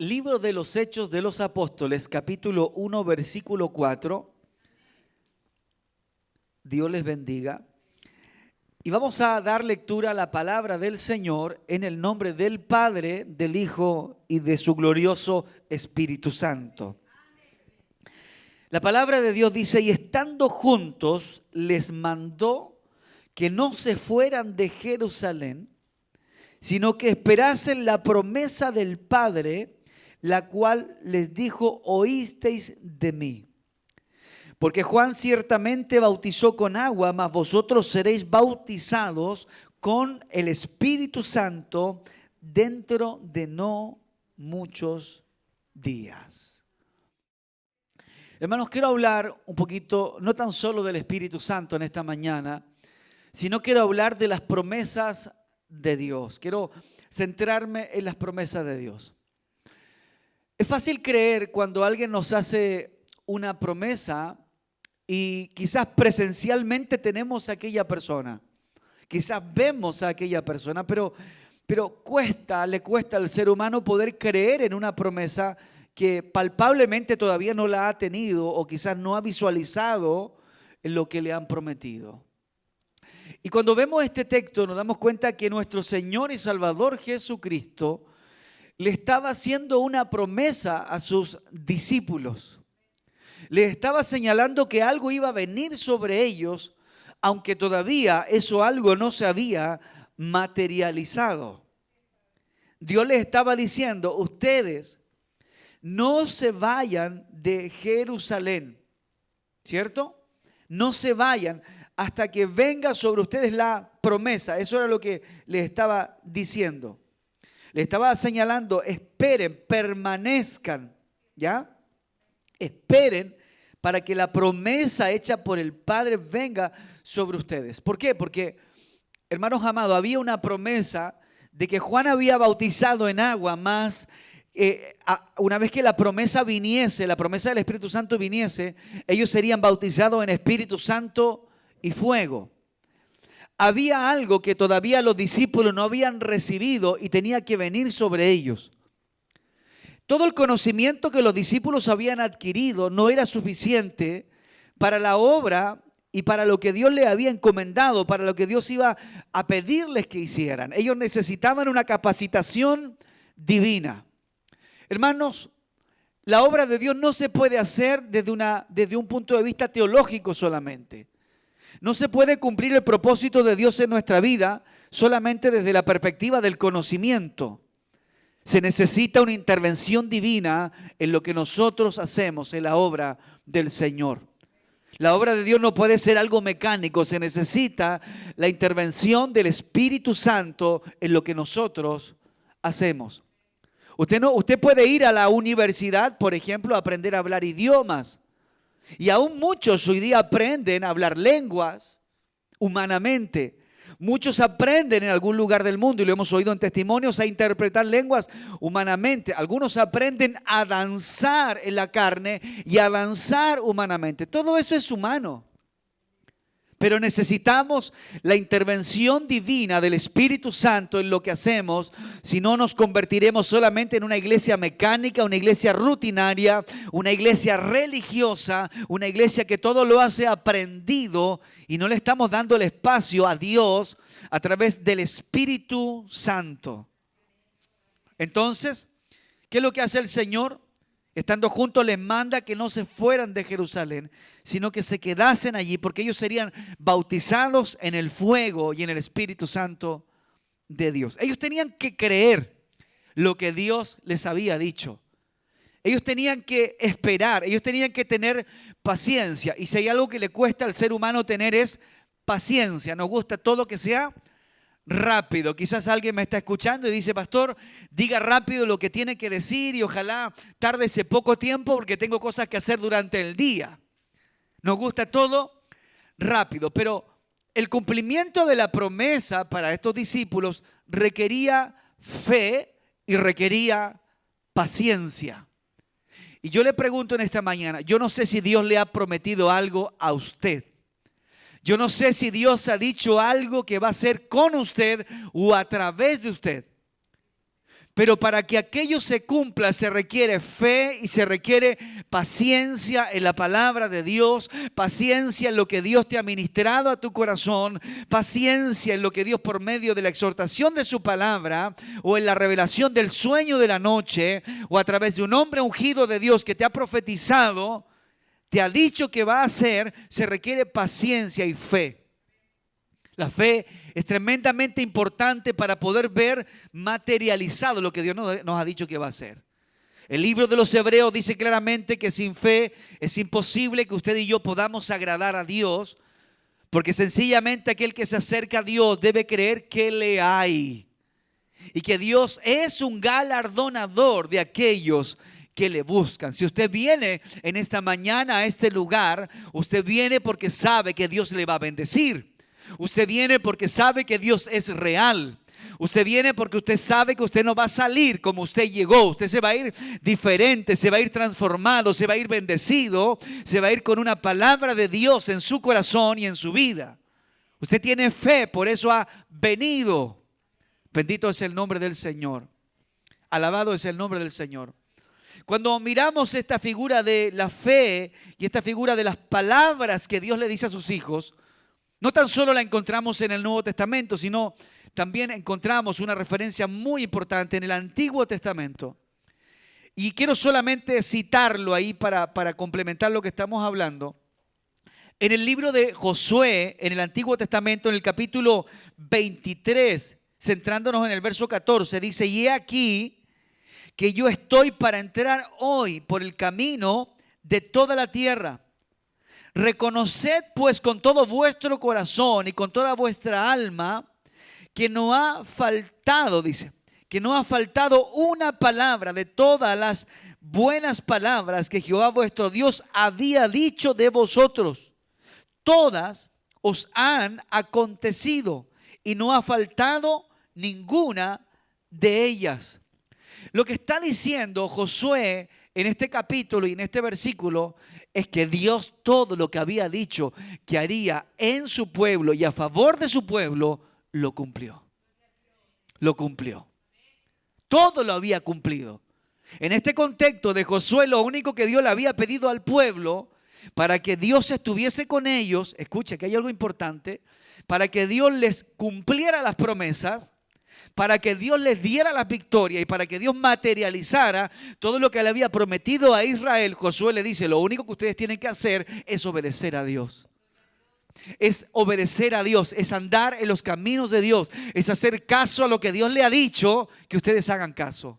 Libro de los Hechos de los Apóstoles, capítulo 1, versículo 4. Dios les bendiga. Y vamos a dar lectura a la palabra del Señor en el nombre del Padre, del Hijo y de su glorioso Espíritu Santo. La palabra de Dios dice: y estando juntos les mandó que no se fueran de Jerusalén, sino que esperasen la promesa del Padre, la cual les dijo: oísteis de mí. Porque Juan ciertamente bautizó con agua, mas vosotros seréis bautizados con el Espíritu Santo dentro de no muchos días. Hermanos, quiero hablar un poquito, no tan solo del Espíritu Santo en esta mañana, sino quiero hablar de las promesas de Dios. Quiero centrarme en las promesas de Dios. Es fácil creer cuando alguien nos hace una promesa y quizás presencialmente tenemos a aquella persona, quizás vemos a aquella persona, pero le cuesta al ser humano poder creer en una promesa que palpablemente todavía no la ha tenido o quizás no ha visualizado en lo que le han prometido. Y cuando vemos este texto nos damos cuenta que nuestro Señor y Salvador Jesucristo le estaba haciendo una promesa a sus discípulos. Le estaba señalando que algo iba a venir sobre ellos, aunque todavía eso algo no se había materializado. Dios les estaba diciendo: ustedes no se vayan de Jerusalén, ¿cierto? No se vayan hasta que venga sobre ustedes la promesa. Eso era lo que les estaba diciendo. Le estaba señalando: esperen, permanezcan, ¿ya? Esperen para que la promesa hecha por el Padre venga sobre ustedes. ¿Por qué? Porque, hermanos amados, había una promesa de que Juan había bautizado en agua, más una vez que la promesa viniese, la promesa del Espíritu Santo viniese, ellos serían bautizados en Espíritu Santo y fuego. Había algo que todavía los discípulos no habían recibido y tenía que venir sobre ellos. Todo el conocimiento que los discípulos habían adquirido no era suficiente para la obra y para lo que Dios les había encomendado, para lo que Dios iba a pedirles que hicieran. Ellos necesitaban una capacitación divina. Hermanos, la obra de Dios no se puede hacer desde un punto de vista teológico solamente. No se puede cumplir el propósito de Dios en nuestra vida solamente desde la perspectiva del conocimiento. Se necesita una intervención divina en lo que nosotros hacemos en la obra del Señor. La obra de Dios no puede ser algo mecánico, se necesita la intervención del Espíritu Santo en lo que nosotros hacemos. Usted puede ir a la universidad, por ejemplo, a aprender a hablar idiomas. Y aún muchos hoy día aprenden a hablar lenguas humanamente. Muchos aprenden en algún lugar del mundo, y lo hemos oído en testimonios, a interpretar lenguas humanamente. Algunos aprenden a danzar en la carne y a danzar humanamente. Todo eso es humano. Pero necesitamos la intervención divina del Espíritu Santo en lo que hacemos, si no nos convertiremos solamente en una iglesia mecánica, una iglesia rutinaria, una iglesia religiosa, una iglesia que todo lo hace aprendido y no le estamos dando el espacio a Dios a través del Espíritu Santo. Entonces, ¿qué es lo que hace el Señor? Estando juntos les manda que no se fueran de Jerusalén, sino que se quedasen allí, porque ellos serían bautizados en el fuego y en el Espíritu Santo de Dios. Ellos tenían que creer lo que Dios les había dicho. Ellos tenían que esperar, ellos tenían que tener paciencia. Y si hay algo que le cuesta al ser humano tener es paciencia. Nos gusta todo que sea rápido. Quizás alguien me está escuchando y dice: pastor, diga rápido lo que tiene que decir y ojalá tarde ese poco tiempo porque tengo cosas que hacer durante el día. Nos gusta todo rápido, pero el cumplimiento de la promesa para estos discípulos requería fe y requería paciencia. Y yo le pregunto en esta mañana, yo no sé si Dios le ha prometido algo a usted. Yo no sé si Dios ha dicho algo que va a hacer con usted o a través de usted. Pero para que aquello se cumpla se requiere fe y se requiere paciencia en la palabra de Dios, paciencia en lo que Dios te ha ministrado a tu corazón, paciencia en lo que Dios por medio de la exhortación de su palabra o en la revelación del sueño de la noche o a través de un hombre ungido de Dios que te ha profetizado, te ha dicho que va a hacer, se requiere paciencia y fe. La fe es tremendamente importante para poder ver materializado lo que Dios nos ha dicho que va a hacer. El libro de los Hebreos dice claramente que sin fe es imposible que usted y yo podamos agradar a Dios, porque sencillamente aquel que se acerca a Dios debe creer que le hay y que Dios es un galardonador de aquellos que le buscan. Si usted viene en esta mañana a este lugar, usted viene porque sabe que Dios le va a bendecir. Usted viene porque sabe que Dios es real. Usted viene porque usted sabe que usted no va a salir como usted llegó. Usted se va a ir diferente, se va a ir transformado, se va a ir bendecido, se va a ir con una palabra de Dios en su corazón y en su vida. Usted tiene fe, por eso ha venido. Bendito es el nombre del Señor. Alabado es el nombre del Señor. Cuando miramos esta figura de la fe y esta figura de las palabras que Dios le dice a sus hijos, no tan solo la encontramos en el Nuevo Testamento, sino también encontramos una referencia muy importante en el Antiguo Testamento. Y quiero solamente citarlo ahí para complementar lo que estamos hablando. En el libro de Josué, en el Antiguo Testamento, en el capítulo 23, centrándonos en el verso 14, dice: y he aquí que yo estoy para entrar hoy por el camino de toda la tierra. Reconoced pues con todo vuestro corazón y con toda vuestra alma que no ha faltado, dice, que no ha faltado una palabra de todas las buenas palabras que Jehová vuestro Dios había dicho de vosotros. Todas os han acontecido y no ha faltado ninguna de ellas. Lo que está diciendo Josué en este capítulo y en este versículo es que Dios todo lo que había dicho que haría en su pueblo y a favor de su pueblo, lo cumplió. Lo cumplió. Todo lo había cumplido. En este contexto de Josué, lo único que Dios le había pedido al pueblo para que Dios estuviese con ellos, escuche que hay algo importante, para que Dios les cumpliera las promesas, para que Dios les diera la victoria y para que Dios materializara todo lo que le había prometido a Israel. Josué le dice: lo único que ustedes tienen que hacer es obedecer a Dios. Es obedecer a Dios, es andar en los caminos de Dios, es hacer caso a lo que Dios le ha dicho, que ustedes hagan caso.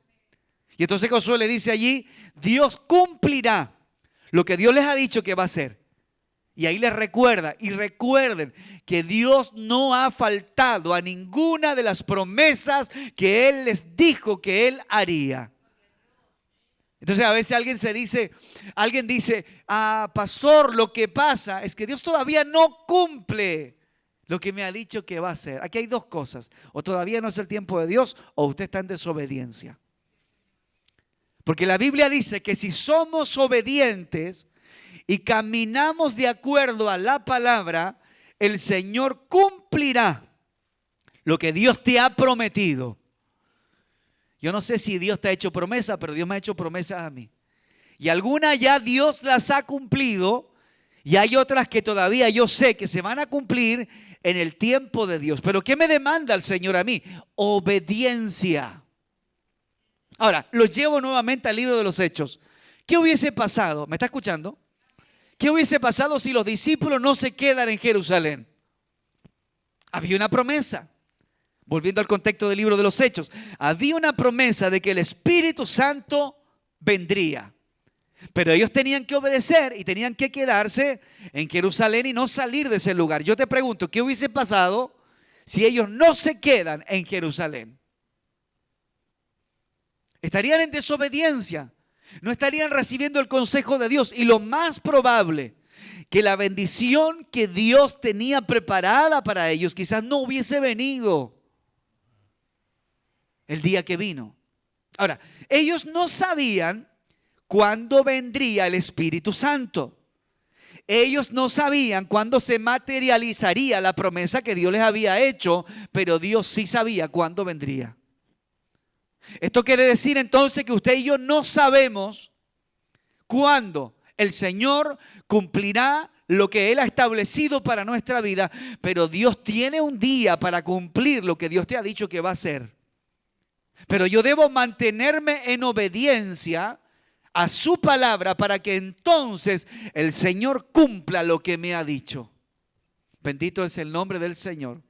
Y entonces Josué le dice allí: Dios cumplirá lo que Dios les ha dicho que va a hacer. Y ahí les recuerda, y recuerden que Dios no ha faltado a ninguna de las promesas que Él les dijo que Él haría. Entonces a veces alguien dice: pastor, lo que pasa es que Dios todavía no cumple lo que me ha dicho que va a hacer. Aquí hay dos cosas: o todavía no es el tiempo de Dios, o usted está en desobediencia. Porque la Biblia dice que si somos obedientes y caminamos de acuerdo a la palabra, el Señor cumplirá lo que Dios te ha prometido. Yo no sé si Dios te ha hecho promesa, pero Dios me ha hecho promesas a mí. Y algunas ya Dios las ha cumplido y hay otras que todavía yo sé que se van a cumplir en el tiempo de Dios. Pero ¿qué me demanda el Señor a mí? Obediencia. Ahora, lo llevo nuevamente al libro de los Hechos. ¿Qué hubiese pasado? ¿Me está escuchando? ¿Qué hubiese pasado si los discípulos no se quedan en Jerusalén? Había una promesa. Volviendo al contexto del libro de los Hechos, había una promesa de que el Espíritu Santo vendría. Pero ellos tenían que obedecer y tenían que quedarse en Jerusalén y no salir de ese lugar. Yo te pregunto, ¿qué hubiese pasado si ellos no se quedan en Jerusalén? Estarían en desobediencia. No estarían recibiendo el consejo de Dios. Y lo más probable, que la bendición que Dios tenía preparada para ellos quizás no hubiese venido el día que vino. Ahora, ellos no sabían cuándo vendría el Espíritu Santo. Ellos no sabían cuándo se materializaría la promesa que Dios les había hecho, pero Dios sí sabía cuándo vendría. Esto quiere decir entonces que usted y yo no sabemos cuándo el Señor cumplirá lo que Él ha establecido para nuestra vida, pero Dios tiene un día para cumplir lo que Dios te ha dicho que va a hacer. Pero yo debo mantenerme en obediencia a su palabra para que entonces el Señor cumpla lo que me ha dicho. Bendito es el nombre del Señor.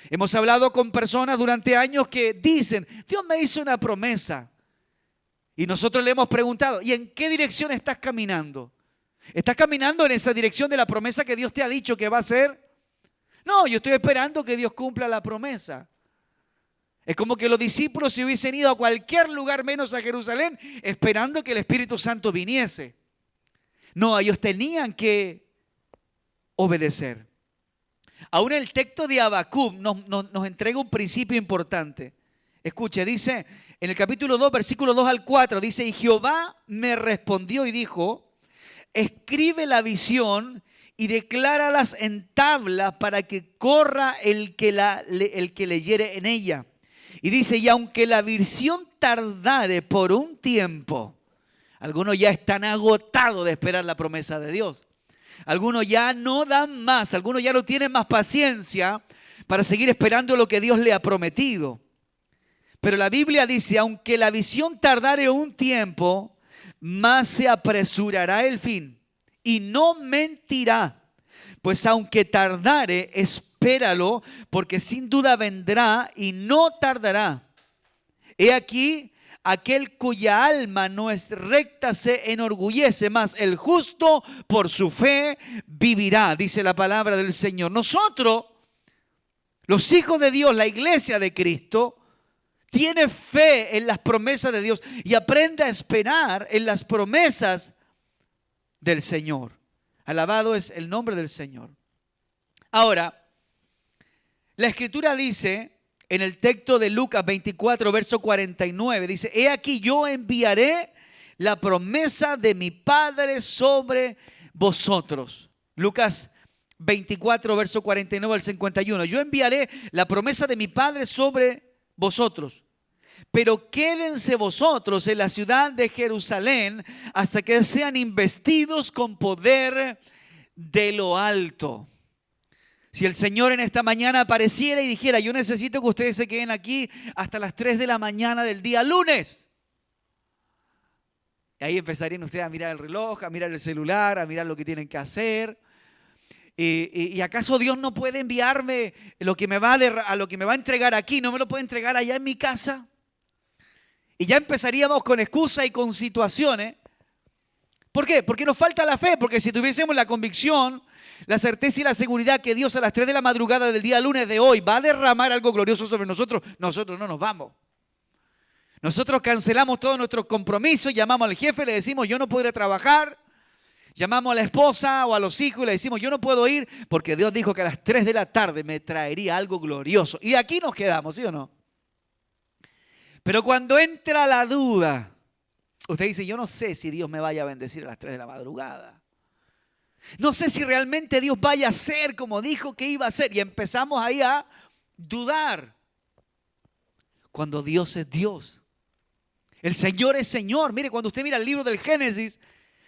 Hemos hablado con personas durante años que dicen, Dios me hizo una promesa. Y nosotros le hemos preguntado, ¿y en qué dirección estás caminando? ¿Estás caminando en esa dirección de la promesa que Dios te ha dicho que va a hacer? No, yo estoy esperando que Dios cumpla la promesa. Es como que los discípulos se hubiesen ido a cualquier lugar menos a Jerusalén esperando que el Espíritu Santo viniese. No, ellos tenían que obedecer. Aún el texto de Habacuc nos entrega un principio importante. Escuche, dice en el capítulo 2, versículo 2 al 4, dice, y Jehová me respondió y dijo, escribe la visión y decláralas en tabla para que corra el que leyere en ella. Y dice, y aunque la visión tardare por un tiempo, algunos ya están agotados de esperar la promesa de Dios. Algunos ya no dan más, algunos ya no tienen más paciencia para seguir esperando lo que Dios le ha prometido. Pero la Biblia dice, aunque la visión tardare un tiempo, más se apresurará el fin y no mentirá. Pues aunque tardare, espéralo, porque sin duda vendrá y no tardará. He aquí, aquel cuya alma no es recta se enorgullece, mas el justo por su fe vivirá, dice la palabra del Señor. Nosotros, los hijos de Dios, la iglesia de Cristo, tiene fe en las promesas de Dios y aprende a esperar en las promesas del Señor. Alabado es el nombre del Señor. Ahora, la Escritura dice en el texto de Lucas 24, verso 49, dice, he aquí yo enviaré la promesa de mi Padre sobre vosotros. Lucas 24, verso 49 al 51. Yo enviaré la promesa de mi Padre sobre vosotros. Pero quédense vosotros en la ciudad de Jerusalén hasta que sean investidos con poder de lo alto. Si el Señor en esta mañana apareciera y dijera, yo necesito que ustedes se queden aquí hasta las 3 de la mañana del día lunes. Y ahí empezarían ustedes a mirar el reloj, a mirar el celular, a mirar lo que tienen que hacer. ¿Y acaso Dios no puede enviarme lo que me va a entregar aquí? ¿No me lo puede entregar allá en mi casa? Y ya empezaríamos con excusas y con situaciones. ¿Por qué? Porque nos falta la fe. Porque si tuviésemos la convicción, la certeza y la seguridad que Dios a las 3 de la madrugada del día lunes de hoy va a derramar algo glorioso sobre nosotros, nosotros no nos vamos. Nosotros cancelamos todos nuestros compromisos, llamamos al jefe, le decimos yo no podré trabajar. Llamamos a la esposa o a los hijos y le decimos yo no puedo ir porque Dios dijo que a las 3 de la tarde me traería algo glorioso. Y aquí nos quedamos, ¿sí o no? Pero cuando entra la duda, usted dice, yo no sé si Dios me vaya a bendecir a las 3 de la madrugada. No sé si realmente Dios vaya a hacer como dijo que iba a hacer. Y empezamos ahí a dudar. Cuando Dios es Dios. El Señor es Señor. Mire, cuando usted mira el libro del Génesis,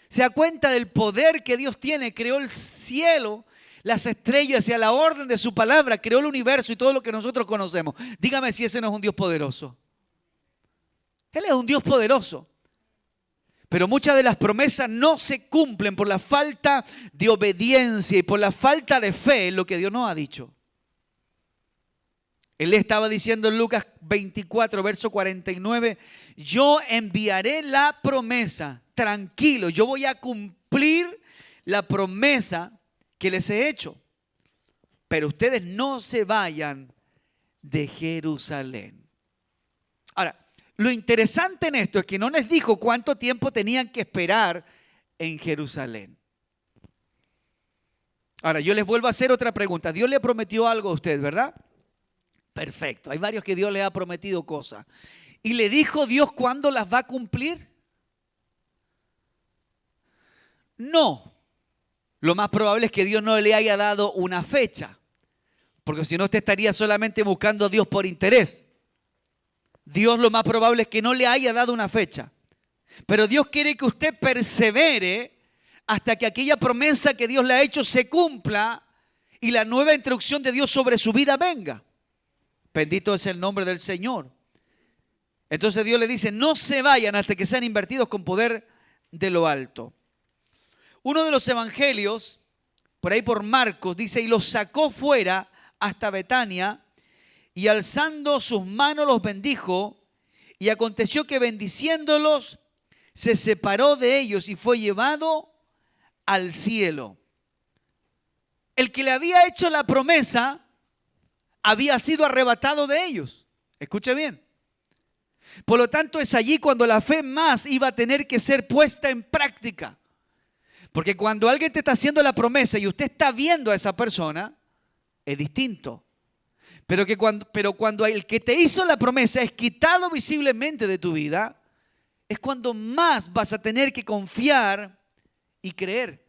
se da cuenta del poder que Dios tiene. Creó el cielo, las estrellas y a la orden de su palabra creó el universo y todo lo que nosotros conocemos. Dígame si ese no es un Dios poderoso. Él es un Dios poderoso. Pero muchas de las promesas no se cumplen por la falta de obediencia y por la falta de fe en lo que Dios nos ha dicho. Él le estaba diciendo en Lucas 24, verso 49, yo enviaré la promesa, tranquilo, yo voy a cumplir la promesa que les he hecho. Pero ustedes no se vayan de Jerusalén. Ahora, lo interesante en esto es que no les dijo cuánto tiempo tenían que esperar en Jerusalén. Ahora, yo les vuelvo a hacer otra pregunta. Dios le prometió algo a usted, ¿verdad? Perfecto. Hay varios que Dios le ha prometido cosas. ¿Y le dijo Dios cuándo las va a cumplir? No. Lo más probable es que Dios no le haya dado una fecha. Porque si no, usted estaría solamente buscando a Dios por interés. Dios lo más probable es que no le haya dado una fecha. Pero Dios quiere que usted persevere hasta que aquella promesa que Dios le ha hecho se cumpla y la nueva instrucción de Dios sobre su vida venga. Bendito es el nombre del Señor. Entonces Dios le dice, no se vayan hasta que sean invertidos con poder de lo alto. Uno de los evangelios, por ahí por Marcos, dice, y los sacó fuera hasta Betania, y alzando sus manos los bendijo, y aconteció que bendiciéndolos, se separó de ellos y fue llevado al cielo. El que le había hecho la promesa había sido arrebatado de ellos. Escuche bien. Por lo tanto, es allí cuando la fe más iba a tener que ser puesta en práctica. Porque cuando alguien te está haciendo la promesa y usted está viendo a esa persona, es distinto. Pero cuando el que te hizo la promesa es quitado visiblemente de tu vida, es cuando más vas a tener que confiar y creer.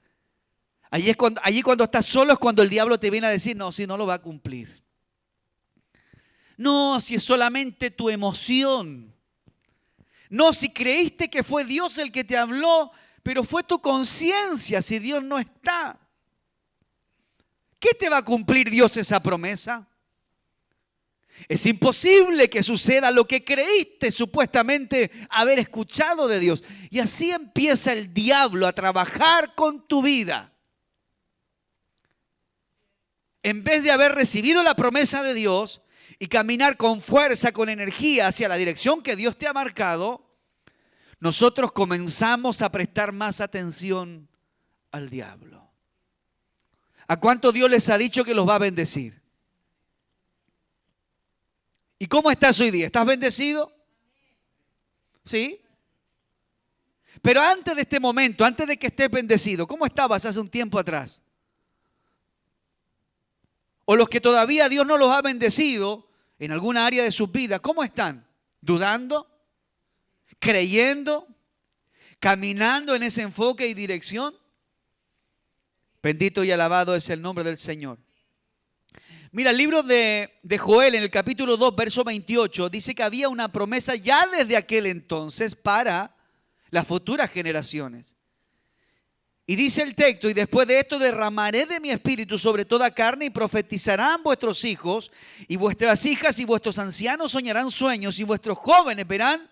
Allí cuando estás solo es cuando el diablo te viene a decir, no, si no lo va a cumplir. No, si es solamente tu emoción. No, si creíste que fue Dios el que te habló, pero fue tu conciencia si Dios no está. ¿Qué te va a cumplir Dios esa promesa? Es imposible que suceda lo que creíste supuestamente haber escuchado de Dios. Y así empieza el diablo a trabajar con tu vida. En vez de haber recibido la promesa de Dios y caminar con fuerza, con energía hacia la dirección que Dios te ha marcado, nosotros comenzamos a prestar más atención al diablo. ¿A cuánto Dios les ha dicho que los va a bendecir? ¿Y cómo estás hoy día? ¿Estás bendecido? ¿Sí? Pero antes de este momento, antes de que estés bendecido, ¿cómo estabas hace un tiempo atrás? O los que todavía Dios no los ha bendecido en alguna área de sus vidas, ¿cómo están? ¿Dudando? ¿Creyendo? ¿Caminando en ese enfoque y dirección? Bendito y alabado es el nombre del Señor. Mira, el libro de Joel en el capítulo 2, verso 28, dice que había una promesa ya desde aquel entonces para las futuras generaciones. Y dice el texto, y después de esto derramaré de mi espíritu sobre toda carne y profetizarán vuestros hijos y vuestras hijas y vuestros ancianos soñarán sueños y vuestros jóvenes verán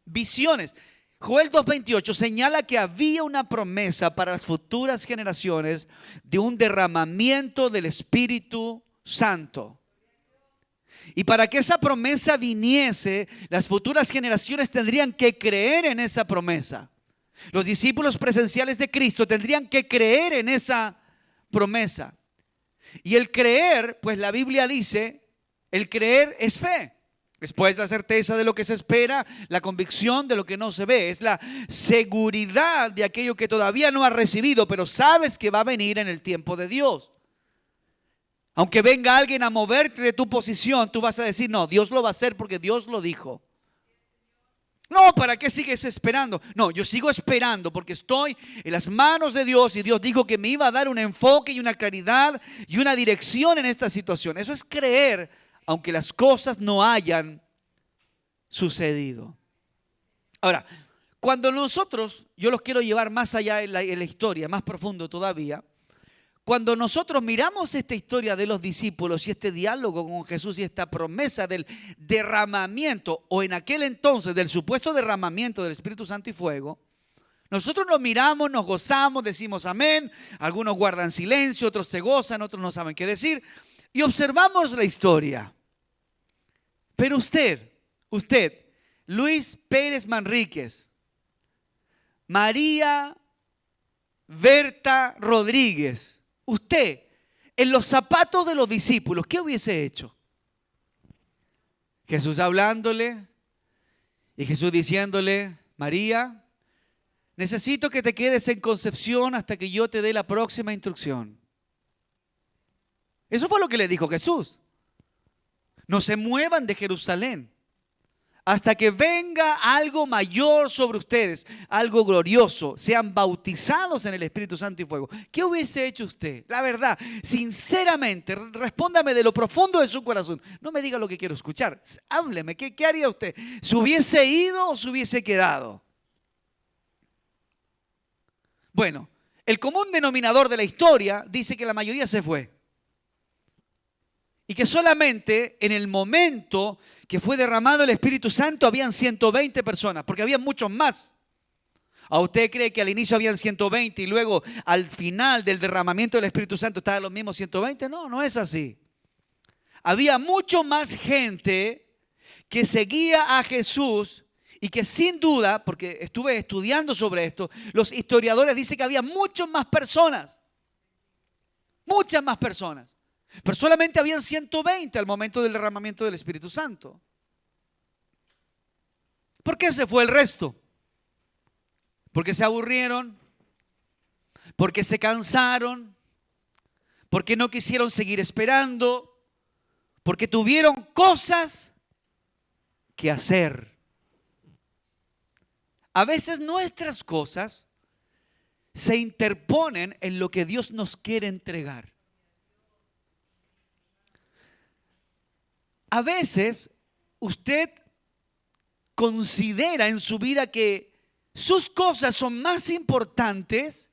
visiones. Joel 2:28 señala que había una promesa para las futuras generaciones de un derramamiento del Espíritu Santo. Y para que esa promesa viniese, las futuras generaciones tendrían que creer en esa promesa. Los discípulos presenciales de Cristo tendrían que creer en esa promesa. Y el creer, pues la Biblia dice, el creer es fe. Después la certeza de lo que se espera, la convicción de lo que no se ve. Es la seguridad de aquello que todavía no has recibido, pero sabes que va a venir en el tiempo de Dios. Aunque venga alguien a moverte de tu posición, tú vas a decir, no, Dios lo va a hacer porque Dios lo dijo. No, ¿para qué sigues esperando? No, yo sigo esperando porque estoy en las manos de Dios y Dios dijo que me iba a dar un enfoque y una claridad y una dirección en esta situación. Eso es creer, aunque las cosas no hayan sucedido. Ahora, cuando nosotros, yo los quiero llevar más allá en la historia, más profundo todavía. Cuando nosotros miramos esta historia de los discípulos y este diálogo con Jesús y esta promesa del derramamiento, o en aquel entonces del supuesto derramamiento del Espíritu Santo y fuego, nosotros nos miramos, nos gozamos, decimos amén, algunos guardan silencio, otros se gozan, otros no saben qué decir, y observamos la historia. Pero usted, Luis Pérez Manríquez, María Berta Rodríguez, usted, en los zapatos de los discípulos, ¿qué hubiese hecho? Jesús hablándole y Jesús diciéndole, María, necesito que te quedes en Concepción hasta que yo te dé la próxima instrucción. Eso fue lo que le dijo Jesús. No se muevan de Jerusalén hasta que venga algo mayor sobre ustedes, algo glorioso, sean bautizados en el Espíritu Santo y fuego. ¿Qué hubiese hecho usted? La verdad, sinceramente, respóndame de lo profundo de su corazón. No me diga lo que quiero escuchar. Hábleme, ¿qué haría usted? ¿Se hubiese ido o se hubiese quedado? Bueno, el común denominador de la historia dice que la mayoría se fue. Y que solamente en el momento que fue derramado el Espíritu Santo habían 120 personas, porque había muchos más. ¿A usted cree que al inicio habían 120 y luego al final del derramamiento del Espíritu Santo estaban los mismos 120? No, no es así. Había mucho más gente que seguía a Jesús y que sin duda, porque estuve estudiando sobre esto, los historiadores dicen que había muchas más personas. Muchas más personas. Pero solamente habían 120 al momento del derramamiento del Espíritu Santo. ¿Por qué se fue el resto? Porque se aburrieron, porque se cansaron, porque no quisieron seguir esperando, porque tuvieron cosas que hacer. A veces nuestras cosas se interponen en lo que Dios nos quiere entregar. A veces usted considera en su vida que sus cosas son más importantes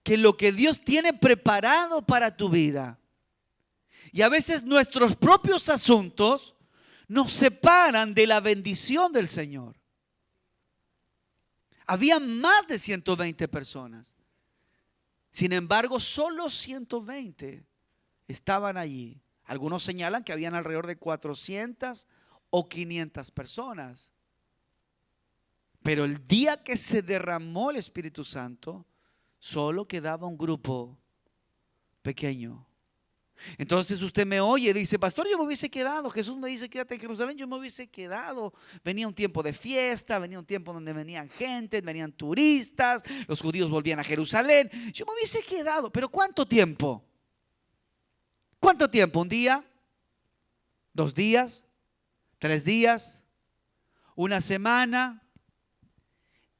que lo que Dios tiene preparado para tu vida. Y a veces nuestros propios asuntos nos separan de la bendición del Señor. Había más de 120 personas. Sin embargo, solo 120 estaban allí. Algunos señalan que habían alrededor de 400 o 500 personas. Pero el día que se derramó el Espíritu Santo, solo quedaba un grupo pequeño. Entonces usted me oye y dice: pastor, yo me hubiese quedado. Jesús me dice: quédate en Jerusalén. Yo me hubiese quedado. Venía un tiempo de fiesta, venía un tiempo donde venían gente, venían turistas, los judíos volvían a Jerusalén. Yo me hubiese quedado. ¿Pero cuánto tiempo? ¿Cuánto tiempo? ¿Un día? ¿2 días? ¿3 días? ¿1 semana?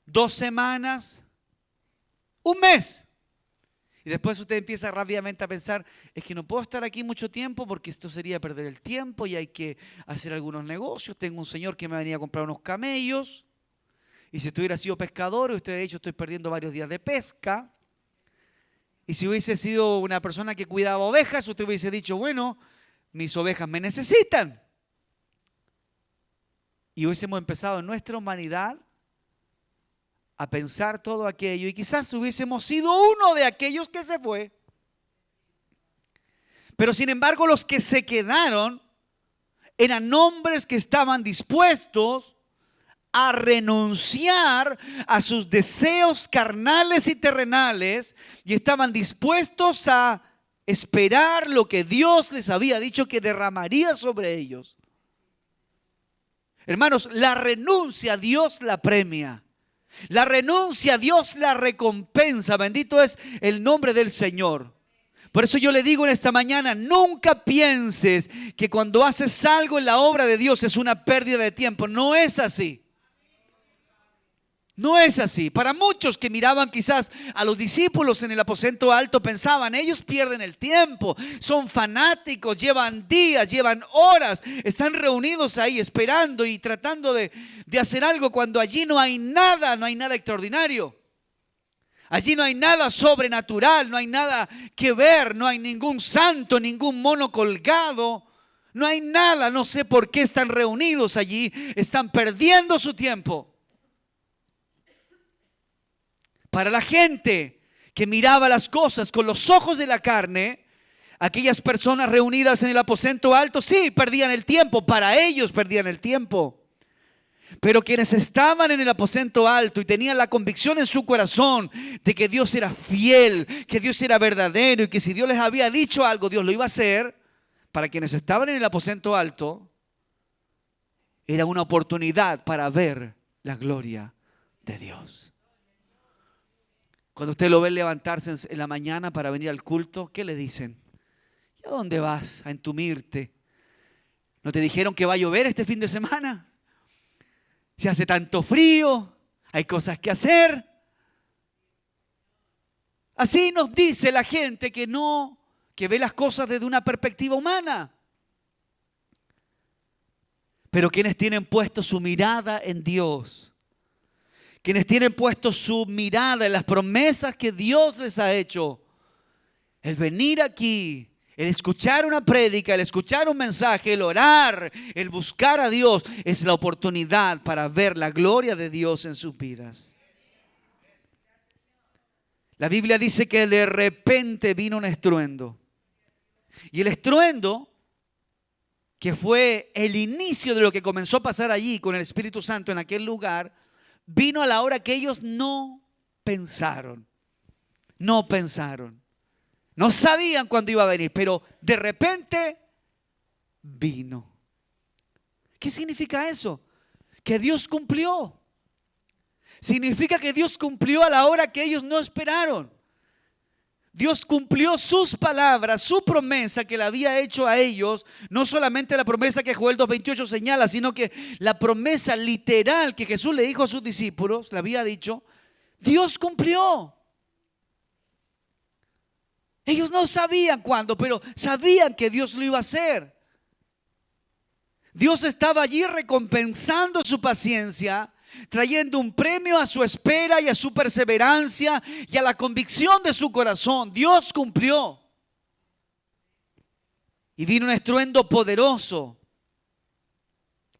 2 semanas, 1 mes. Y después usted empieza rápidamente a pensar: es que no puedo estar aquí mucho tiempo porque esto sería perder el tiempo y hay que hacer algunos negocios. Tengo un señor que me venía a comprar unos camellos. Y si usted hubiera sido pescador, usted hubiera dicho: estoy perdiendo varios días de pesca. Y si hubiese sido una persona que cuidaba ovejas, usted hubiese dicho: bueno, mis ovejas me necesitan. Y hubiésemos empezado en nuestra humanidad a pensar todo aquello y quizás hubiésemos sido uno de aquellos que se fue. Pero sin embargo, los que se quedaron eran hombres que estaban dispuestos a renunciar a sus deseos carnales y terrenales y estaban dispuestos a esperar lo que Dios les había dicho que derramaría sobre ellos. Hermanos, la renuncia Dios la premia. La renuncia Dios la recompensa. Bendito es el nombre del Señor. Por eso yo le digo en esta mañana: nunca pienses que cuando haces algo en la obra de Dios es una pérdida de tiempo. No es así. No es así. Para muchos que miraban quizás a los discípulos en el aposento alto, pensaban: ellos pierden el tiempo, son fanáticos, llevan días, llevan horas, están reunidos ahí esperando y tratando de hacer algo cuando allí no hay nada extraordinario. Allí no hay nada sobrenatural, no hay nada que ver, no hay ningún santo, ningún mono colgado, no hay nada. No sé por qué están reunidos allí, están perdiendo su tiempo. Para la gente que miraba las cosas con los ojos de la carne, aquellas personas reunidas en el aposento alto, sí, perdían el tiempo. Para ellos perdían el tiempo. Pero quienes estaban en el aposento alto y tenían la convicción en su corazón de que Dios era fiel, que Dios era verdadero y que si Dios les había dicho algo, Dios lo iba a hacer, para quienes estaban en el aposento alto, era una oportunidad para ver la gloria de Dios. Cuando usted lo ve levantarse en la mañana para venir al culto, ¿qué le dicen? ¿Y a dónde vas a entumirte? ¿No te dijeron que va a llover este fin de semana? si hace tanto frío, hay cosas que hacer. Así nos dice la gente que ve las cosas desde una perspectiva humana. Pero quienes tienen puesto su mirada en Dios, quienes tienen puesto su mirada en las promesas que Dios les ha hecho, el venir aquí, el escuchar una prédica, el escuchar un mensaje, el orar, el buscar a Dios, es la oportunidad para ver la gloria de Dios en sus vidas. La Biblia dice que de repente vino un estruendo. Y el estruendo, que fue el inicio de lo que comenzó a pasar allí con el Espíritu Santo en aquel lugar, vino a la hora que ellos no pensaron. No pensaron. No sabían cuándo iba a venir, pero de repente vino. ¿Qué significa eso? Que Dios cumplió. Significa que Dios cumplió a la hora que ellos no esperaron. Dios cumplió sus palabras, su promesa que le había hecho a ellos. No solamente la promesa que Joel 2:28 señala, sino que la promesa literal que Jesús le dijo a sus discípulos, le había dicho, Dios cumplió. Ellos no sabían cuándo, pero sabían que Dios lo iba a hacer. Dios estaba allí recompensando su paciencia, trayendo un premio a su espera y a su perseverancia y a la convicción de su corazón. Dios cumplió. Y vino un estruendo poderoso.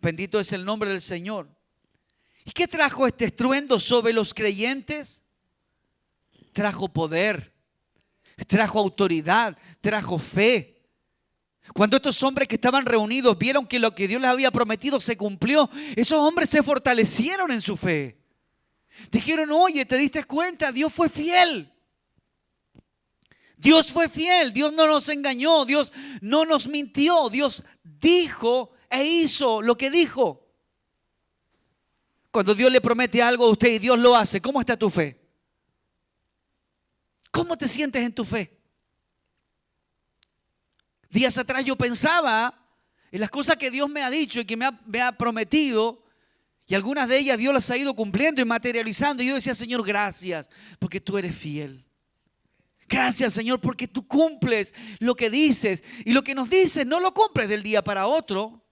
Bendito es el nombre del Señor. ¿Y qué trajo este estruendo sobre los creyentes? Trajo poder, trajo autoridad, trajo fe. Cuando estos hombres que estaban reunidos vieron que lo que Dios les había prometido se cumplió, esos hombres se fortalecieron en su fe. Dijeron, oye, ¿te diste cuenta? Dios fue fiel. Dios fue fiel, Dios no nos engañó, Dios no nos mintió, Dios dijo e hizo lo que dijo. Cuando Dios le promete algo a usted y Dios lo hace, ¿cómo está tu fe? ¿Cómo te sientes en tu fe? Días atrás yo pensaba en las cosas que Dios me ha dicho y que me ha prometido, y algunas de ellas Dios las ha ido cumpliendo y materializando, y yo decía, Señor, gracias porque tú eres fiel. Gracias, Señor, porque tú cumples lo que dices, y lo que nos dices no lo cumples del día para otro,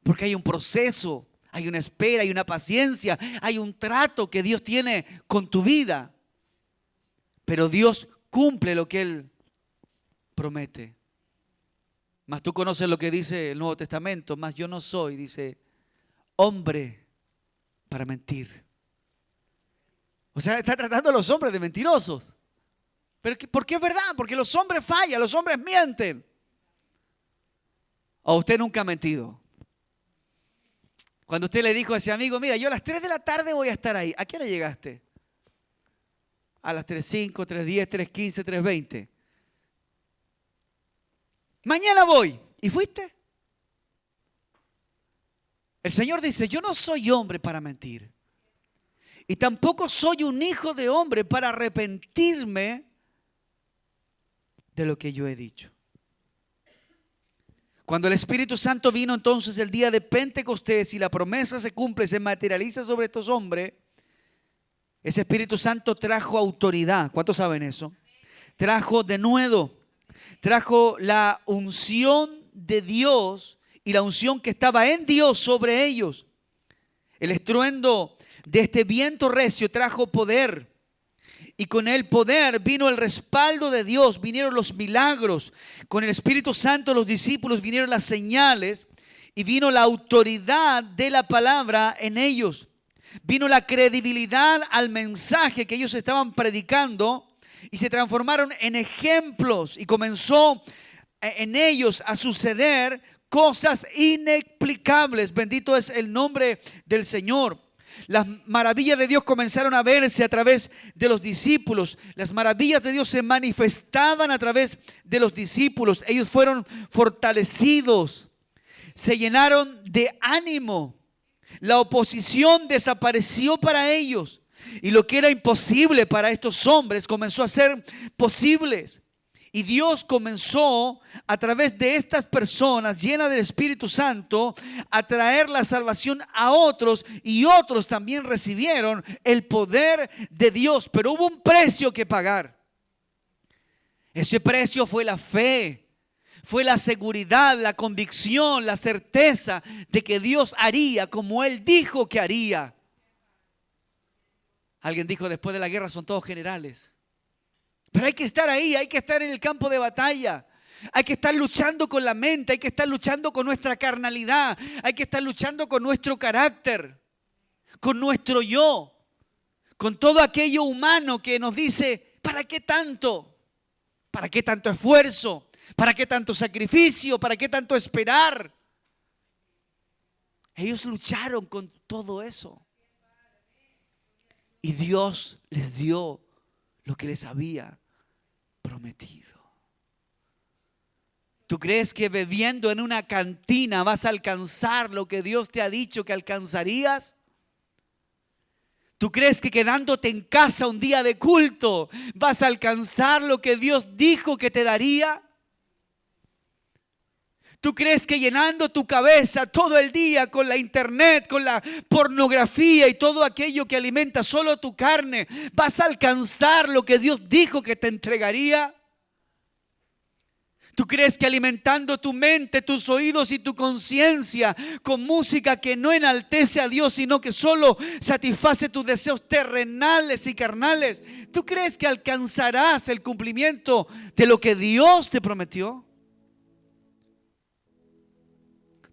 porque hay un proceso, hay una espera, hay una paciencia, hay un trato que Dios tiene con tu vida. Pero Dios cumple lo que Él promete. Mas tú conoces lo que dice el Nuevo Testamento, mas yo no soy, dice, hombre para mentir. O sea, está tratando a los hombres de mentirosos. Pero ¿por qué es verdad? Porque los hombres fallan, los hombres mienten. ¿O usted nunca ha mentido? Cuando usted le dijo a ese amigo, mira, yo a las 3 de la tarde voy a estar ahí. ¿A qué hora llegaste? A las 3:05, 3:10, 3:15, 3:20. Mañana voy. ¿Y fuiste? El Señor dice, yo no soy hombre para mentir. Y tampoco soy un hijo de hombre para arrepentirme de lo que yo he dicho. Cuando el Espíritu Santo vino entonces el día de Pentecostés y la promesa se cumple, se materializa sobre estos hombres, ese Espíritu Santo trajo autoridad. ¿Cuántos saben eso? Trajo denuedo. Trajo la unción de Dios y la unción que estaba en Dios sobre ellos. El estruendo de este viento recio trajo poder. Y con el poder vino el respaldo de Dios, vinieron los milagros. Con el Espíritu Santo los discípulos vinieron las señales y vino la autoridad de la palabra en ellos. Vino la credibilidad al mensaje que ellos estaban predicando. Y se transformaron en ejemplos y comenzó en ellos a suceder cosas inexplicables. Bendito es el nombre del Señor. Las maravillas de Dios comenzaron a verse a través de los discípulos. Las maravillas de Dios se manifestaban a través de los discípulos. Ellos fueron fortalecidos, se llenaron de ánimo. La oposición desapareció para ellos. Y lo que era imposible para estos hombres comenzó a ser posibles. Y Dios comenzó a través de estas personas llenas del Espíritu Santo a traer la salvación a otros, y otros también recibieron el poder de Dios. Pero hubo un precio que pagar. Ese precio fue la fe, fue la seguridad, la convicción, la certeza de que Dios haría como Él dijo que haría. Alguien dijo: después de la guerra son todos generales. Pero hay que estar ahí, hay que estar en el campo de batalla. Hay que estar luchando con la mente, hay que estar luchando con nuestra carnalidad, hay que estar luchando con nuestro carácter, con nuestro yo, con todo aquello humano que nos dice: ¿para qué tanto? ¿Para qué tanto esfuerzo? ¿Para qué tanto sacrificio? ¿Para qué tanto esperar? Ellos lucharon con todo eso. Y Dios les dio lo que les había prometido. ¿Tú crees que bebiendo en una cantina vas a alcanzar lo que Dios te ha dicho que alcanzarías? ¿Tú crees que quedándote en casa un día de culto vas a alcanzar lo que Dios dijo que te daría? ¿Tú crees que llenando tu cabeza todo el día con la internet, con la pornografía y todo aquello que alimenta solo tu carne, vas a alcanzar lo que Dios dijo que te entregaría? ¿Tú crees que alimentando tu mente, tus oídos y tu conciencia con música que no enaltece a Dios, sino que solo satisface tus deseos terrenales y carnales, tú crees que alcanzarás el cumplimiento de lo que Dios te prometió?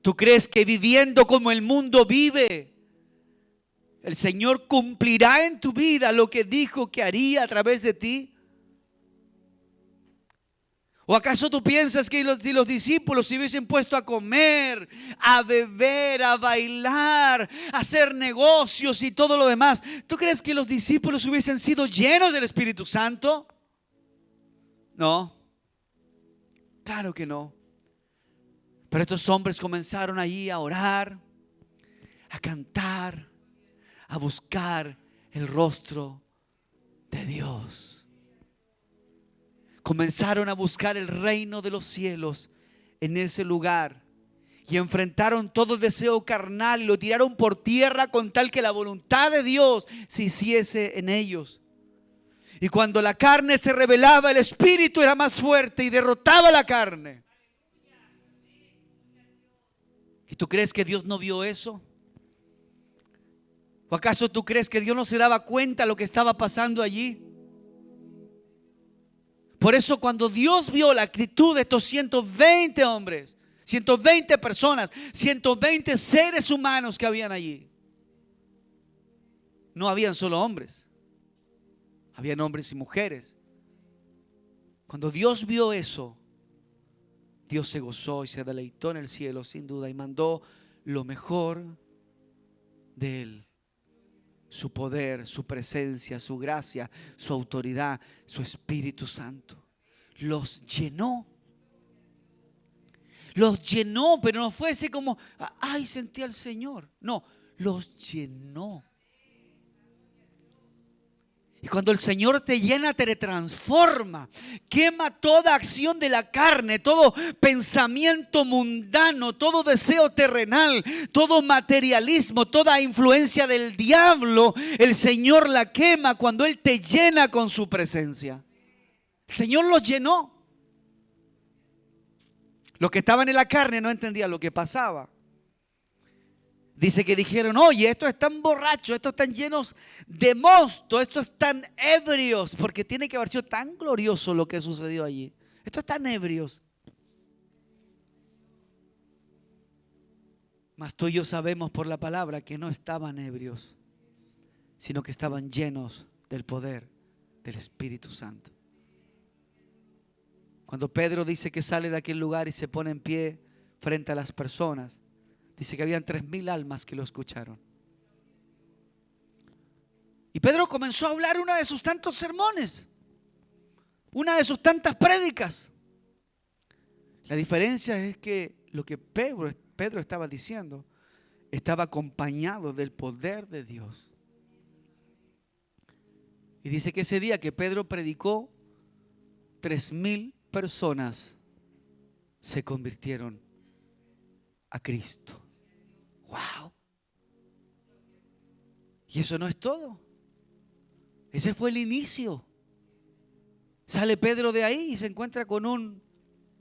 ¿Tú crees que viviendo como el mundo vive, el Señor cumplirá en tu vida lo que dijo que haría a través de ti? ¿O acaso tú piensas que si los discípulos se hubiesen puesto a comer, a beber, a bailar, a hacer negocios y todo lo demás, tú crees que los discípulos hubiesen sido llenos del Espíritu Santo? No, claro que no. Pero estos hombres comenzaron allí a orar, a cantar, a buscar el rostro de Dios. Comenzaron a buscar el reino de los cielos en ese lugar y enfrentaron todo deseo carnal y lo tiraron por tierra con tal que la voluntad de Dios se hiciese en ellos. Y cuando la carne se rebelaba, el espíritu era más fuerte y derrotaba la carne. ¿Y tú crees que Dios no vio eso? ¿O acaso tú crees que Dios no se daba cuenta de lo que estaba pasando allí? Por eso cuando Dios vio la actitud de estos 120 hombres, 120 personas, 120 seres humanos que habían allí, no habían solo hombres, habían hombres y mujeres. Cuando Dios vio eso, Dios se gozó y se deleitó en el cielo sin duda y mandó lo mejor de Él. Su poder, su presencia, su gracia, su autoridad, su Espíritu Santo. Los llenó. Los llenó, pero no fue así como, ay, sentí al Señor. No, los llenó. Y cuando el Señor te llena, te transforma. Quema toda acción de la carne, todo pensamiento mundano, todo deseo terrenal, todo materialismo, toda influencia del diablo. El Señor la quema cuando Él te llena con su presencia. El Señor los llenó. Los que estaban en la carne no entendían lo que pasaba. Dice que dijeron, oye, estos están borrachos, estos están llenos de mosto, estos están ebrios, porque tiene que haber sido tan glorioso lo que sucedió allí. Estos están ebrios. Mas tú y yo sabemos por la palabra que no estaban ebrios, sino que estaban llenos del poder del Espíritu Santo. Cuando Pedro dice que sale de aquel lugar y se pone en pie frente a las personas, dice que habían 3,000 almas que lo escucharon. Y Pedro comenzó a hablar una de sus tantos sermones, una de sus tantas prédicas. La diferencia es que lo que Pedro estaba diciendo estaba acompañado del poder de Dios. Y dice que ese día que Pedro predicó, 3,000 personas se convirtieron a Cristo. ¡Wow! Y eso no es todo. Ese fue el inicio. Sale Pedro de ahí y se encuentra con un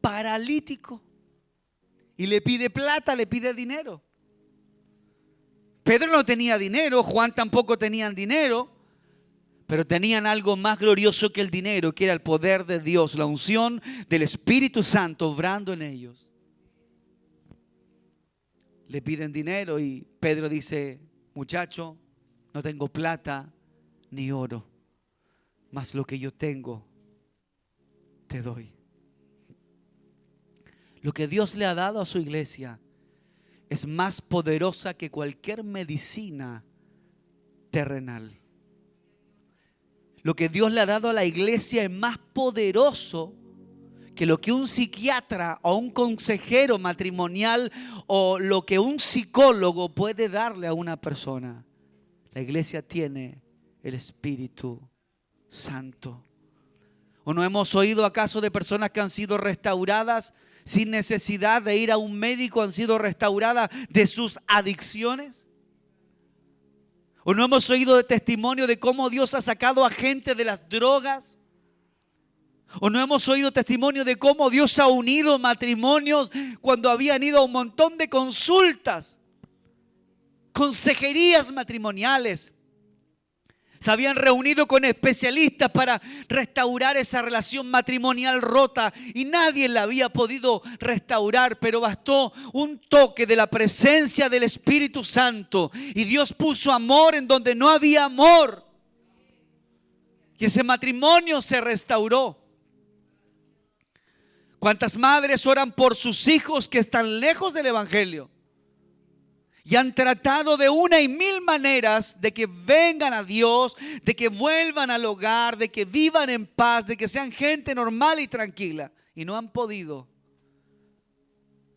paralítico. Y le pide plata, le pide dinero. Pedro no tenía dinero, Juan tampoco tenían dinero, pero tenían algo más glorioso que el dinero, que era el poder de Dios, la unción del Espíritu Santo obrando en ellos. Le piden dinero y Pedro dice: muchacho, no tengo plata ni oro, mas lo que yo tengo te doy. Lo que Dios le ha dado a su iglesia es más poderosa que cualquier medicina terrenal. Lo que Dios le ha dado a la iglesia es más poderoso que lo que un psiquiatra o un consejero matrimonial o lo que un psicólogo puede darle a una persona. La iglesia tiene el Espíritu Santo. ¿O no hemos oído acaso de personas que han sido restauradas sin necesidad de ir a un médico, han sido restauradas de sus adicciones? ¿O no hemos oído de testimonio de cómo Dios ha sacado a gente de las drogas? ¿O no hemos oído testimonio de cómo Dios ha unido matrimonios cuando habían ido a un montón de consultas, consejerías matrimoniales? Se habían reunido con especialistas para restaurar esa relación matrimonial rota y nadie la había podido restaurar, pero bastó un toque de la presencia del Espíritu Santo y Dios puso amor en donde no había amor y ese matrimonio se restauró. ¿Cuántas madres oran por sus hijos que están lejos del Evangelio? Y han tratado de una y mil maneras de que vengan a Dios, de que vuelvan al hogar, de que vivan en paz, de que sean gente normal y tranquila. Y no han podido.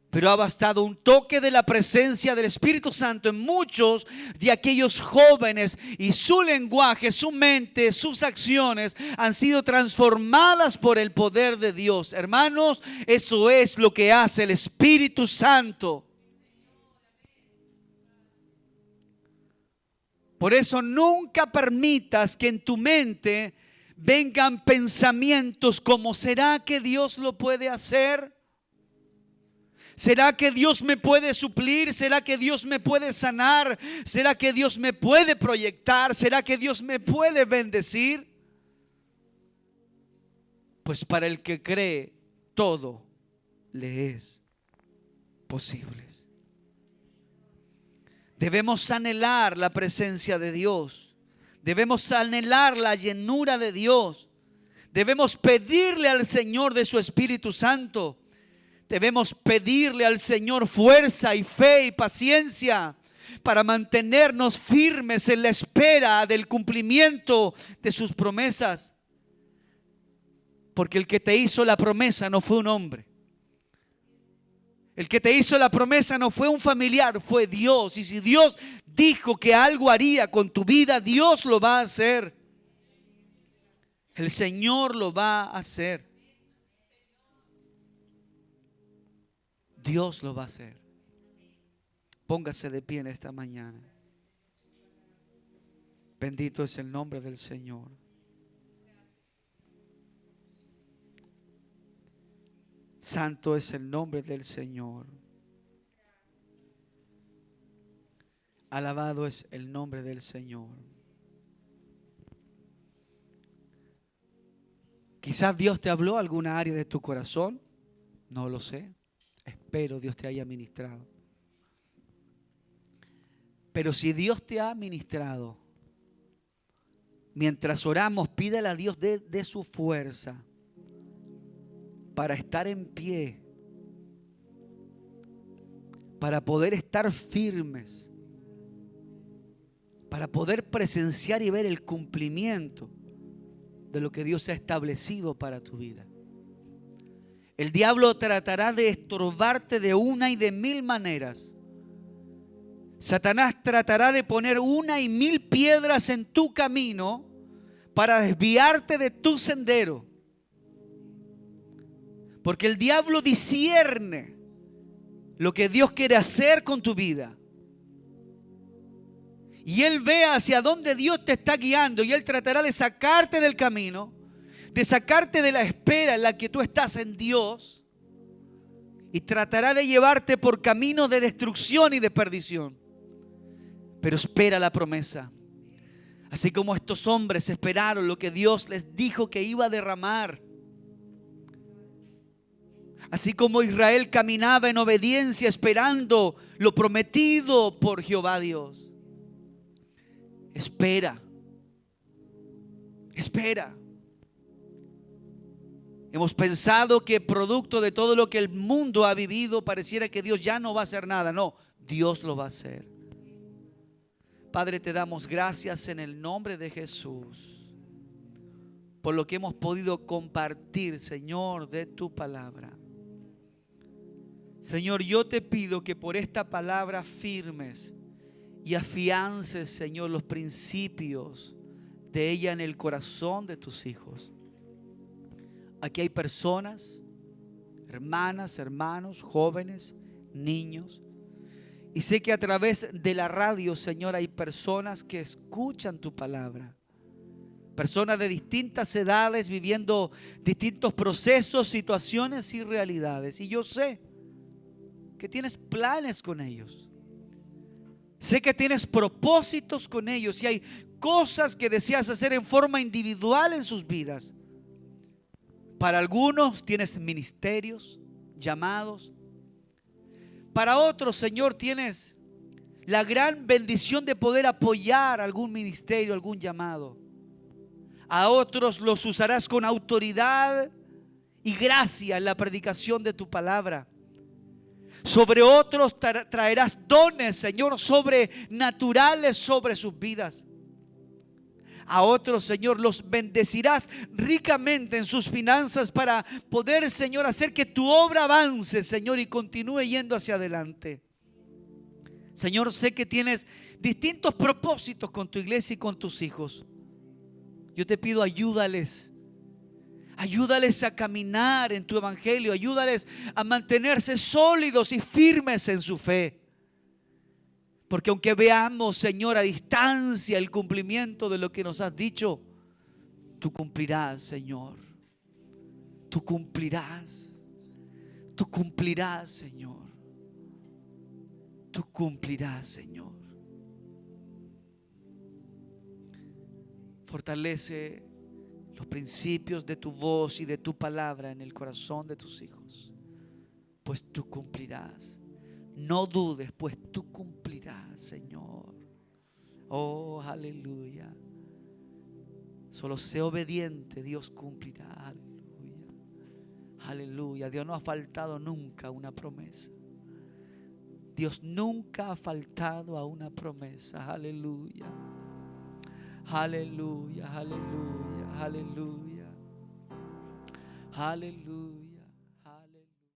Pero ha bastado un toque de la presencia del Espíritu Santo en muchos de aquellos jóvenes y su lenguaje, su mente, sus acciones han sido transformadas por el poder de Dios. Hermanos, eso es lo que hace el Espíritu Santo. Por eso nunca permitas que en tu mente vengan pensamientos como: ¿será que Dios lo puede hacer? ¿Será que Dios me puede suplir? ¿Será que Dios me puede sanar? ¿Será que Dios me puede proyectar? ¿Será que Dios me puede bendecir? Pues para el que cree, todo le es posible. Debemos anhelar la presencia de Dios. Debemos anhelar la llenura de Dios. Debemos pedirle al Señor de su Espíritu Santo. Debemos pedirle al Señor fuerza y fe y paciencia para mantenernos firmes en la espera del cumplimiento de sus promesas. Porque el que te hizo la promesa no fue un hombre. El que te hizo la promesa no fue un familiar, fue Dios. Y si Dios dijo que algo haría con tu vida, Dios lo va a hacer. El Señor lo va a hacer. Dios lo va a hacer. Póngase de pie en esta mañana. Bendito es el nombre del Señor. Santo es el nombre del Señor. Alabado es el nombre del Señor. Quizás Dios te habló alguna área de tu corazón. No lo sé. Espero Dios te haya ministrado. Pero si Dios te ha ministrado, mientras oramos, pídele a Dios de su fuerza para estar en pie, para poder estar firmes, para poder presenciar y ver el cumplimiento de lo que Dios ha establecido para tu vida. El diablo tratará de estorbarte de una y de mil maneras. Satanás tratará de poner una y mil piedras en tu camino para desviarte de tu sendero. Porque el diablo discierne lo que Dios quiere hacer con tu vida. Y él ve hacia dónde Dios te está guiando y él tratará de sacarte del camino, de sacarte de la espera en la que tú estás en Dios y tratará de llevarte por caminos de destrucción y de perdición. Pero espera la promesa. Así como estos hombres esperaron lo que Dios les dijo que iba a derramar. Así como Israel caminaba en obediencia esperando lo prometido por Jehová Dios. Espera. Espera. Hemos pensado que producto de todo lo que el mundo ha vivido pareciera que Dios ya no va a hacer nada. No, Dios lo va a hacer. Padre, te damos gracias en el nombre de Jesús por lo que hemos podido compartir, Señor, de tu palabra. Señor, yo te pido que por esta palabra firmes y afiances, Señor, los principios de ella en el corazón de tus hijos. Aquí hay personas, hermanas, hermanos, jóvenes, niños. Y sé que a través de la radio, Señor, hay personas que escuchan tu palabra. Personas de distintas edades viviendo distintos procesos, situaciones y realidades. Y yo sé que tienes planes con ellos. Sé que tienes propósitos con ellos y hay cosas que deseas hacer en forma individual en sus vidas. Para algunos tienes ministerios, llamados. Para otros, Señor, tienes la gran bendición de poder apoyar algún ministerio, algún llamado. A otros los usarás con autoridad y gracia en la predicación de tu palabra. Sobre otros traerás dones, Señor, sobrenaturales sobre sus vidas. A otros, Señor, los bendecirás ricamente en sus finanzas para poder, Señor, hacer que tu obra avance, Señor, y continúe yendo hacia adelante. Señor, sé que tienes distintos propósitos con tu iglesia y con tus hijos. Yo te pido, ayúdales. Ayúdales a caminar en tu evangelio. Ayúdales a mantenerse sólidos y firmes en su fe. Porque aunque veamos, Señor, a distancia el cumplimiento de lo que nos has dicho, tú cumplirás, Señor. Tú cumplirás. Tú cumplirás, Señor. Tú cumplirás, Señor. Fortalece los principios de tu voz y de tu palabra en el corazón de tus hijos, pues tú cumplirás. No dudes, pues tú cumplirás, Señor. Oh, aleluya. Solo sé obediente, Dios cumplirá. Aleluya. Aleluya. Dios no ha faltado nunca a una promesa. Dios nunca ha faltado a una promesa. Aleluya. Aleluya, aleluya, aleluya. Aleluya.